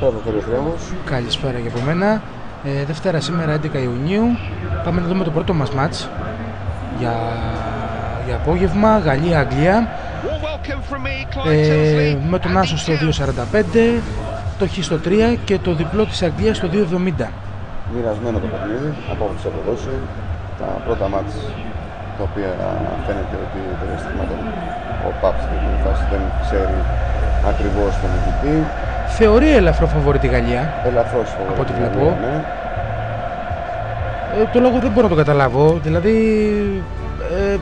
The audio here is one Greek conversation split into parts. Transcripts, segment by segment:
Καλησπέρα από τον Χρέμος. Καλησπέρα και από μένα. Δευτέρα σήμερα 11 Ιουνίου. Πάμε να δούμε το πρώτο μας μάτς για απόγευμα, Γαλλία-Αγγλία. Με τον Άσο στο 2.45, το Χ στο 3 και το διπλό της Αγγλίας στο 2.70. Μοιρασμένο το παιχνίδι από ό,τι σε αποδώσει. Τα πρώτα μάτς τα οποία φαίνεται ότι τέτοια στιγμή ο Παπς στην φάση δεν ξέρει ακριβώς τον νικητή. Θεωρεί ελαφρό φαβορί τη Γαλλία. Ελαφρώς φαβορί. Από ό,τι βλέπω. Ναι. Το λόγο δεν μπορώ να το καταλάβω. Δηλαδή,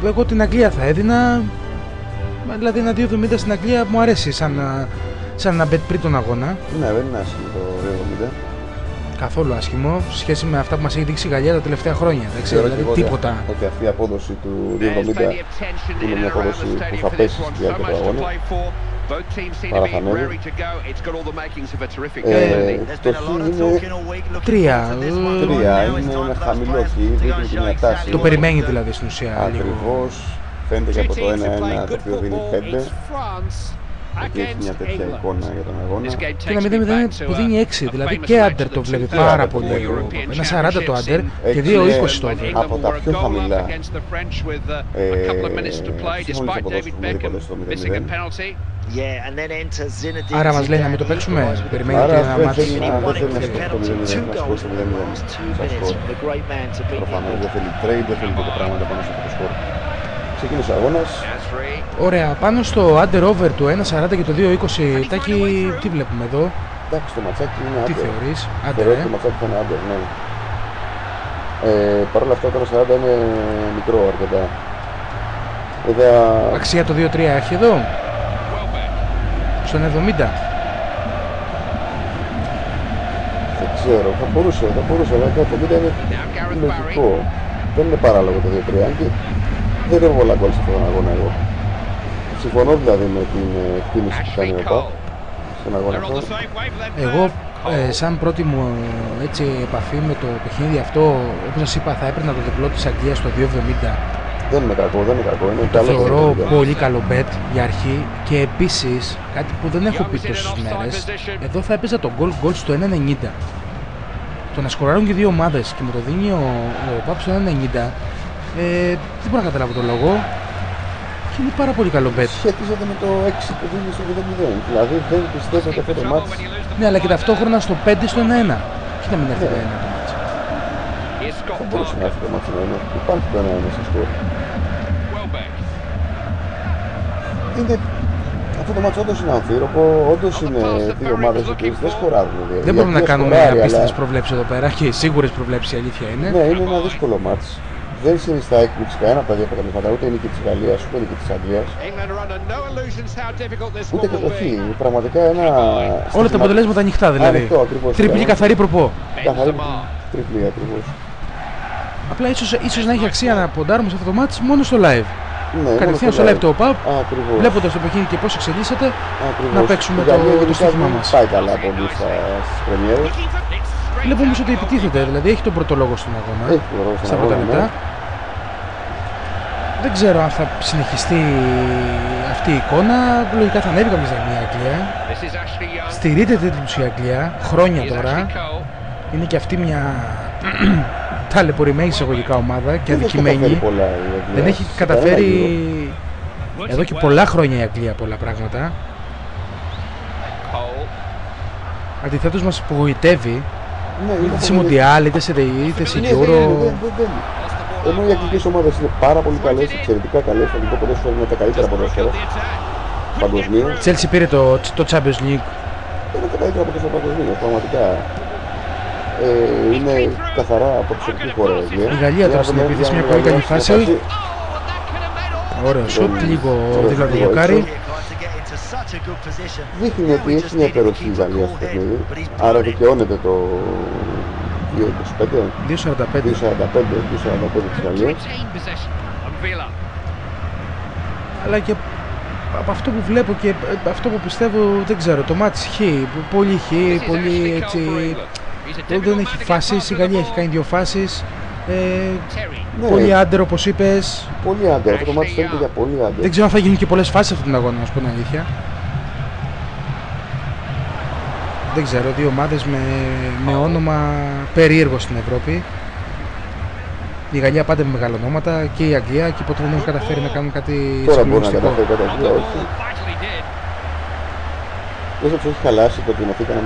εγώ την Αγγλία θα έδινα. Δηλαδή, ένα 2.70 στην Αγγλία μου αρέσει σαν ένα bet πριν τον αγώνα. Ναι, δεν είναι άσχημο το 2.70. Καθόλου άσχημο σε σχέση με αυτά που μας έχει δείξει η Γαλλία τα τελευταία χρόνια. Δεν ξέρω δηλαδή τίποτα. Ότι αυτή η απόδοση του 2.70 είναι μια απόδοση που θα πέσει στη διάρκεια του αγώνα. Παραθανεύει. Το Χ είναι 3. Είναι χαμηλό Χ, δείχνει και μια τάση. Το περιμένει δηλαδή στην ουσία. Ακριβώς. Φαίνεται και από το 1-1 το οποίο δίνει 5. Εκεί έχει μια τέτοια εικόνα για τον αγώνα. Και ένα 0-0 που δίνει 6, δηλαδή και άντερ το βλέπει πάρα πολύ. Ένα 40 το άντερ και 2-20 το άντερ. Από τα πιο χαμηλά σύγχρονες αποδόσεις που δίπονται στο 0-0. Άρα μας λέει να μην το παίξουμε, περιμένει και ένα μάτι. Δεν θέλει να σκέφτεται το 0-0, να σκέφτεται το 0-0. Προφανώς δεν θέλει trade, δεν θέλει και το πράγμα πάνω στο σκορ. Ξεκίνησε ο αγώνας. Ωραία, πάνω στο under over του 1.40 και το 2.20, Τάκη, τι βλέπουμε εδώ? Εντάξει, το ματσάκι είναι under. Τι θεωρείς? Θεωρώ ότι το ματσάκι θα είναι under, ναι. Παρ' όλα αυτά το 1.40 είναι μικρό αρκετά. Αξία το 2.3 έχει εδώ? Στον 70? Δεν ξέρω, θα μπορούσε, αλλά το 70 είναι λογικό. Δεν είναι παράλογο το 2.3. Δεν έχω πολλά γκολ σε αυτόν τον αγώνα εγώ. Συμφωνώ δηλαδή με την εκτίμηση που κάνει ο ΠΑΠ στον αγώνα αυτό. Εγώ σαν πρώτη μου επαφή με το παιχνίδι αυτό, όπως σας είπα, θα έπαιρνα το διπλό της Αγγλίας στο 2.70. Δεν είναι κακό, είναι το καλό. Θεωρώ πολύ καλό bet για αρχή και επίσης κάτι που δεν έχω πει τόσες μέρες, εδώ θα έπαιζα το goal στο 1.90. Το να σκοράρουν και δύο ομάδες και μου το δίνει ο ΠΑΠ στο 1.90. Δεν μπορώ να καταλάβω τον λόγο και είναι πάρα πολύ καλό bet. Σχετίζεται με το 6 που δίνει στο 0-0. Δηλαδή δεν πιστεύω ότι αυτό το μάτς. Ναι, αλλά και ταυτόχρονα στο 5 στο 1-1. Και να μην έρθει το 1 το μάτς. Δεν μπορούσε να έρθει το μάτς 1-1. Υπάρχει το 1-1 στο σκορ. Αυτό το μάτς όντως είναι αμφίροπο, όντως είναι δύο ομάδες που δεν σκοράρουν. Δεν μπορούμε να κάνουμε απίστευτες προβλέψεις εδώ πέρα και σίγουρες προβλέψεις, η αλήθεια είναι. Ναι, είναι ένα δύσκολο μάτς. Δεν συνιστά έκπληξη κανένα από τα δύο αποτελέσματα, ούτε η νίκη της Γαλλίας, ούτε η νίκη της Αγγλίας. Ούτε και το Χ. Πραγματικά ένα. Όλα τα αποτελέσματα ανοιχτά δηλαδή. Ανοιχτό, ακριβώς. Τριπλή καθαρή προπό. Καθαρή τριπλή ακριβώς. Απλά ίσως να έχει αξία να ποντάρουμε σε αυτό το μάτς μόνο στο live. Ναι, κατευθείαν στο live το ΟΠΑΠ, βλέποντας το παιχνίδι και πώς εξελίσσεται, να παίξουμε το στοίχημα μας. Πάει καλά πολύ στις πρεμιέρες. Βλέπω όμως ότι επιτίθεται, δηλαδή έχει τον πρώτο λόγο στον αγώνα, στα πρώτα λεπτά. Ναι. Δεν ξέρω αν θα συνεχιστεί αυτή η εικόνα, λογικά θα ανέβει κάποια στιγμή η Αγγλία. Στηρείται τίτλους η Αγγλία, χρόνια τώρα. Είναι και αυτή μια ταλαιπωρημένη εισαγωγικά ομάδα και αδικημένη. Δεν έχει καταφέρει εδώ και πολλά χρόνια η Αγγλία πολλά πράγματα. Αντιθέτως μας απογοητεύει. Είτε σε Μουντιάλ, είτε σε Euro. Ενώ οι αγγλικές ομάδες είναι πάρα πολύ καλές, εξαιρετικά καλές, το αγγλικό ποδόσφαιρο είναι τα καλύτερα ποδόσφαιρα παγκοσμίως. Chelsea πήρε το Champions League. Είναι τα καλύτερα ποδόσφαιρα παγκοσμίως, πραγματικά. Είναι καθαρά από τη σωτική χώρα. Η Γαλλία τώρα στην επίθεση, μια πολύ καλή φάση. Ωραίο σουτ, λίγο δίπλα το δοκάρι. Δείχνει ότι έχει μια υπεροχή η Γαλλία στο παιχνίδι, άρα δικαιώνεται το 2.45 της Γαλλίας. Αλλά και από αυτό που βλέπω και αυτό που πιστεύω, δεν ξέρω, το μάτς Χ, πολύ Χ, πολύ έτσι. Δεν έχει φάσεις, η Γαλλία έχει κάνει δύο φάσεις. Ναι. Πολύ άντερ όπως είπες. Πολύ άντερ, αυτό το μάτς φαίνεται για πολύ άντερ. Δεν ξέρω αν θα γίνουν και πολλές φάσεις σε αυτόν τον αγώνα, να σου πω την αλήθεια. δεν ξέρω, δύο ομάδες με όνομα περίεργο στην Ευρώπη. Η Γαλλία πάντα με μεγάλα ονόματα και η Αγγλία, και ποτέ δεν έχουν καταφέρει να κάνουν κάτι συγκλονιστικό. Τώρα μπορεί να καταφέρει κάτι, όχι. Δεν θα τους έχει χαλάσει το ότι μαθήκανε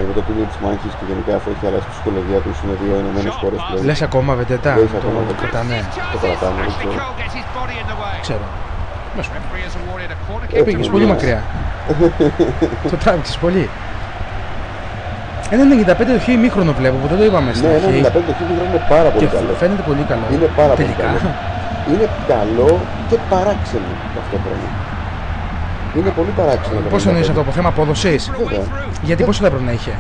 με το παιχνίδι της μάχης και γενικά αφού έχει αλλάξει η ψυχολογία τους, είναι δύο ενωμένες χώρες πλέον. Λες ακόμα Βεντέτα, το κρατάνε. Το κρατάνε, δεν ξέρω. Ξέρω. Πήγες πολύ μακριά. Το τράβηξες πολύ. Ένα 95 το χ ημίχρονο βλέπω, που δεν το είπαμε στην αρχή. Ναι, 95 το χ ημίχρονο είναι πάρα πολύ καλό. Φαίνεται πολύ καλό. Είναι πάρα πολύ καλό. Είναι καλό και παράξενο ταυτόχρονα. Είναι πολύ παράξενο. Πώς το εννοείς αυτό, από θέμα απόδοσης? Βέβαια. Γιατί πόσο θα έπρεπε να είχε?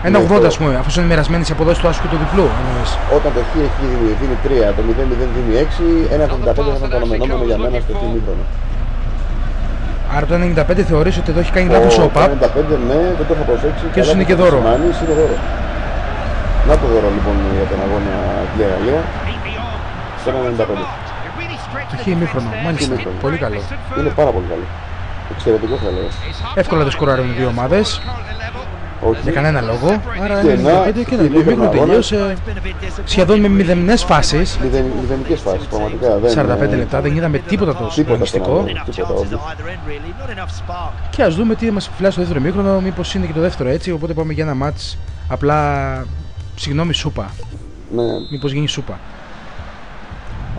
Ένα 80 ας πούμε, αφού είναι μοιρασμένες οι αποδόσεις του άσου και του διπλού. Εννοείς. Όταν το χ έχει δίνει 3, το 0-0 δίνει 6, ένα 75 θα ήταν το αναμενόμενο για μένα στο χ ημίχρονο. Άρα το 95 θεωρείς ότι εδώ έχει κάνει λάθος ο ΠΑΠ. Το 95 ναι, δεν το είχα προσέξει. Και ίσως είναι και δώρο. Είναι δώρο. Να το δώρο λοιπόν για τον αγώνα Αγγλία-Γαλλία. Στο 95. Το χ ημίχρονο, μάλιστα. Πολύ καλό. Είναι πάρα πολύ καλό. Εξαιρετικό θα λέω. Εύκολα δεν σκοράρουν οι δύο ομάδες. Όχι. Για κανένα λόγο. Άρα 95 και το ημίχρονο τελείωσε σχεδόν με μηδενικές φάσεις. Μηδενικές φάσεις, πραγματικά. 45 λεπτά, δεν είδαμε τίποτα το συγκλονιστικό. Και ας δούμε τι μας φυλάει στο δεύτερο ημίχρονο, μήπως είναι και το δεύτερο έτσι. Οπότε πάμε για ένα μάτς απλά, συγγνώμη, σούπα. Ναι. Μήπως γίνει σούπα.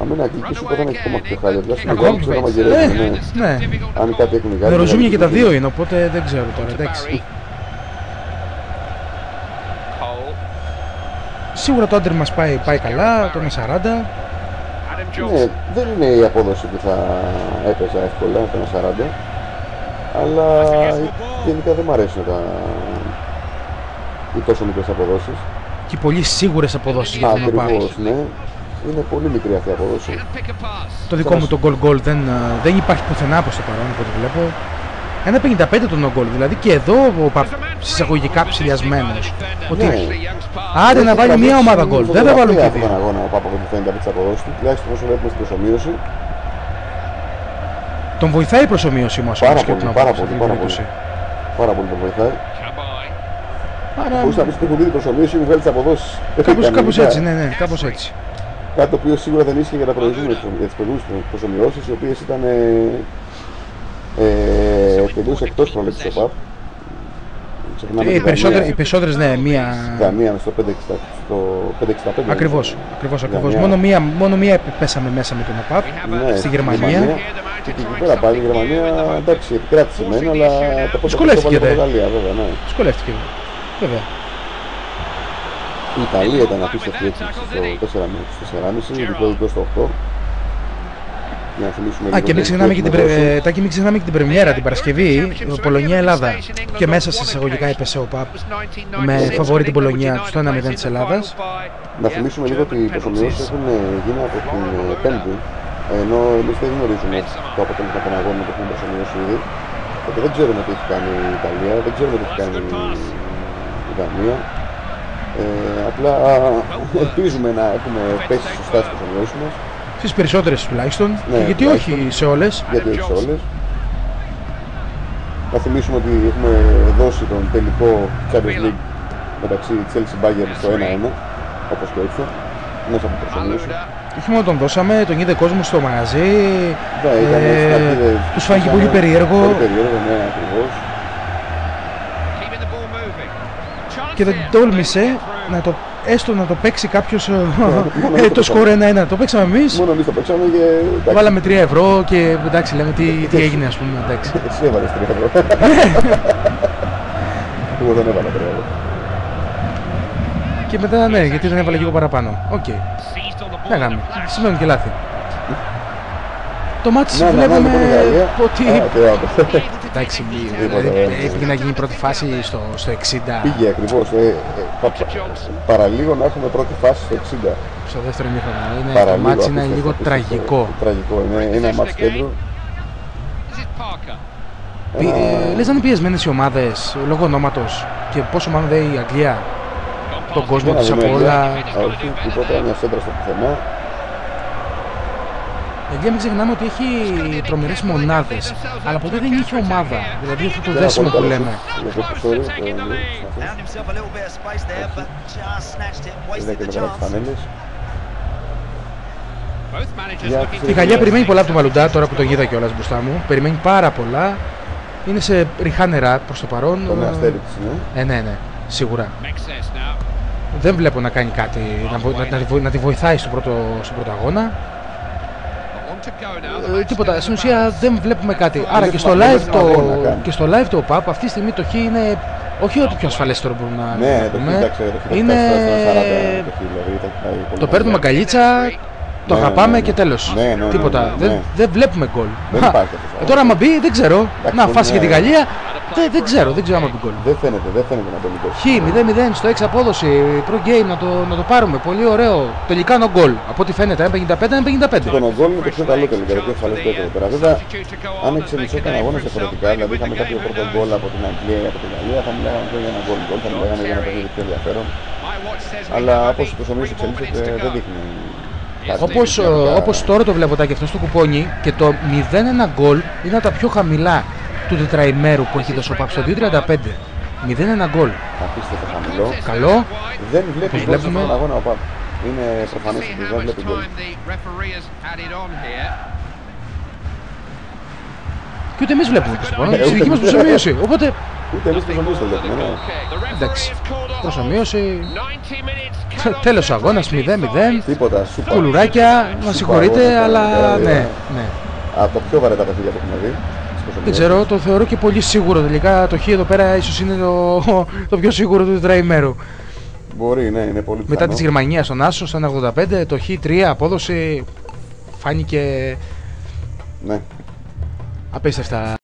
Αμένα αγγλική σούπα δεν έχει ακόμα πιο χάλια. Ακόμα πιο χάλια. Ναι. Αν κάτι έχουν με ροζούμια και τα δύο είναι, οπότε δεν ξέρω τώρα, εντάξει. Σίγουρα το άντερ μας πάει καλά, το 1.40. Ναι, δεν είναι η απόδοση που θα έπαιζα εύκολα, το 1.40. Αλλά γενικά δεν μου αρέσουν οι τόσο μικρές αποδόσεις. Και πολύ σίγουρες αποδόσεις για τον ΟΠΑ. Ακριβώς, ναι. Είναι πολύ μικρή αυτή η αποδόση. Το δικό μου το goal δεν υπάρχει πουθενά προς το παρόν, από ό,τι βλέπω. 1.55 το no goal, δηλαδή και εδώ ο ΠΑΠ συσσαγωγικά ψηλιασμένος. Ότι άντε να βάλει μια ομάδα γκολ, δεν θα βάλουν και δύο. Δεν αγώνα ο ΠΑΠ από ό,τι φαίνεται από τις αποδόσεις του, τουλάχιστον όσο βλέπουμε στην προσομοίωση. Τον βοηθάει η προσομοίωση μας όμως και τον πάρα πολύ τον βοηθάει. Μπορείς να πεις ότι έχουν δει την προσομοίωση και βγάλει τις αποδόσεις. Κάπως έτσι, ναι, κάπως έτσι. Κάτι το οποίο σίγουρα δεν ίσχυε για τις προηγούμενες προσομοιώσεις, οι οποίες ήταν τελείως εκτός προλέξης ο ΠΑΠ. Οι περισσότερες, ναι, μία στο 5.65. Ακριβώς. Μόνο μία πέσαμε μέσα με τον ΟΠΑΠ, ναι, στη Γερμανία. Και εκεί πέρα πάλι η Γερμανία, εντάξει, επικράτησε μένα, αλλά το πρώτο δυσκολεύτηκε, Πορτογαλία, βέβαια, ναι. Δυσκολεύτηκε, βέβαια. Η Ιταλία ήταν απίστευτη έτσι στο 4,5, διπλό στο 8. Και μην ξεχνάμε και την πρεμιέρα, την Παρασκευή, Πολωνία-Ελλάδα. Και μέσα σε εισαγωγικά έπεσε ο ΠΑΠ με φαβορί την Πολωνία στο 1-0 της Ελλάδας. Να θυμίσουμε λίγο ότι οι προσομοιώσεις έχουν γίνει από την Πέμπτη, ενώ εμείς δεν γνωρίζουμε το αποτέλεσμα των αγώνων που έχουν προσομοιώσει ήδη. Οπότε δεν ξέρουμε τι έχει κάνει η Ιταλία, δεν ξέρουμε τι έχει κάνει η Δανία. Απλά ελπίζουμε να έχουμε πέσει σωστά στις προσομοιώσεις μας. Στις περισσότερες τουλάχιστον, ναι, γιατί όχι σε όλες. Γιατί όχι σε όλες. Να θυμίσουμε ότι έχουμε δώσει τον τελικό Champions League μεταξύ Chelsea Bayern στο 1-1, όπως και ήρθε, μέσα από προσομοίωση. Όχι μόνο τον δώσαμε, τον είδε κόσμο στο μαγαζί, ναι, τους φάνηκε πολύ περίεργο. Πολύ περίεργο, ναι, ακριβώς. Και δεν τόλμησε έστω να το παίξει κάποιος το σκορ 1-1. Το παίξαμε εμείς. Μόνο εμείς το παίξαμε και... Βάλαμε 3 ευρώ και εντάξει λέμε τι έγινε ας πούμε. Εντάξει. Εσύ έβαλες 3 ευρώ. Εγώ δεν έβαλα 3 ευρώ. Και μετά ναι, γιατί δεν έβαλα και εγώ παραπάνω. Οκ. Δεν κάνουμε. Σημαίνουν και λάθη. Το μάτι βλέπουμε ότι... Εντάξει, έπρεπε να γίνει η πρώτη φάση στο 60. Πήγε ακριβώς. Παραλίγο να έχουμε πρώτη φάση στο 60. Στο δεύτερο ημίχρονο. Το μάτι είναι λίγο τραγικό. Τραγικό, είναι ένα μάτι κέντρο. Λες να είναι πιεσμένες οι ομάδες λόγω ονόματος και πόσο μάλλον δεν η Αγγλία τον κόσμο της από όλα. Όχι, τίποτα, μια σέντρα στο πουθενά. Η Αγγλία μην ξεχνάμε ότι έχει τρομερές μονάδες, αλλά ποτέ δεν είχε ομάδα. Δηλαδή αυτό το δέσιμο που λέμε. Η Γαλλία περιμένει πολλά από τον Μαλουντά, τώρα που το είδα κιόλας μπροστά μου. Περιμένει πάρα πολλά. Είναι σε ριχά νερά προς το παρόν. Ναι, σίγουρα. Δεν βλέπω να κάνει κάτι, να τη βοηθάει στον πρώτο αγώνα. Τίποτα, στην ουσία δεν βλέπουμε κάτι. Άρα και στο live το ΟΠΑΠ αυτή τη στιγμή το Χ είναι όχι ότι πιο ασφαλέστερο μπορούμε να πούμε. Είναι... Το παίρνουμε αγκαλίτσα, το αγαπάμε και τέλος. Τίποτα. Δεν βλέπουμε γκολ. Τώρα άμα μπει δεν ξέρω. Να φάσει για τη Γαλλία. Δεν ξέρω άμα μπει γκολ. Δεν φαίνεται να μπει γκολ. Χ 0-0 στο 6 απόδοση. Pro game να το πάρουμε. Πολύ ωραίο. Τελικά no goal. Από ό,τι φαίνεται 1-55-1-55. Το no goal είναι το πιο καλό τελικά. Το πιο ασφαλές εδώ πέρα. Βέβαια, αν εξελισσόταν αγώνες διαφορετικά, δηλαδή είχαμε κάποιο πρώτο γκολ από την Αγγλία ή από την Γαλλία, θα μιλάγαμε για ένα γκολ. Θα μιλάγαμε για ένα παιχνίδι πιο ενδιαφέρον. Αλλά όπως το σημείο εξελίσσεται δεν δείχνει. Όπως τώρα το βλέπω και αυτό στο κουπόνι και το 0-1 γκολ είναι από τα πιο χαμηλά του τετραημέρου που έχει δώσει ο ΠΑΠ στο 2.35. 0-1 γκολ. Απίστευτο χαμηλό. Καλό. Δεν βλέπει γκολ στον αγώνα ο ΠΑΠ. Είναι προφανές ότι δεν βλέπει γκολ. Και ούτε εμείς βλέπουμε προς το παρόν. Στη δική μας προσωμείωση. Οπότε... Ούτε εμείς προσωμείωση το βλέπουμε. Εντάξει. Προσωμείωση. Τέλος αγώνας 0-0. Τίποτα. Κουλουράκια. Μας συγχωρείτε, αλλά ναι. Από το πιο βαρετά παιχνίδια που έχουμε δει. Δεν ξέρω, το θεωρώ και πολύ σίγουρο τελικά. Το Χ εδώ πέρα ίσως είναι το πιο σίγουρο του τετραημέρου. Μπορεί, ναι, είναι πολύ πιθανό. Μετά της Γερμανίας στον Άσο, στο 1.85, το Χ3 απόδοση φάνηκε απίστευτα.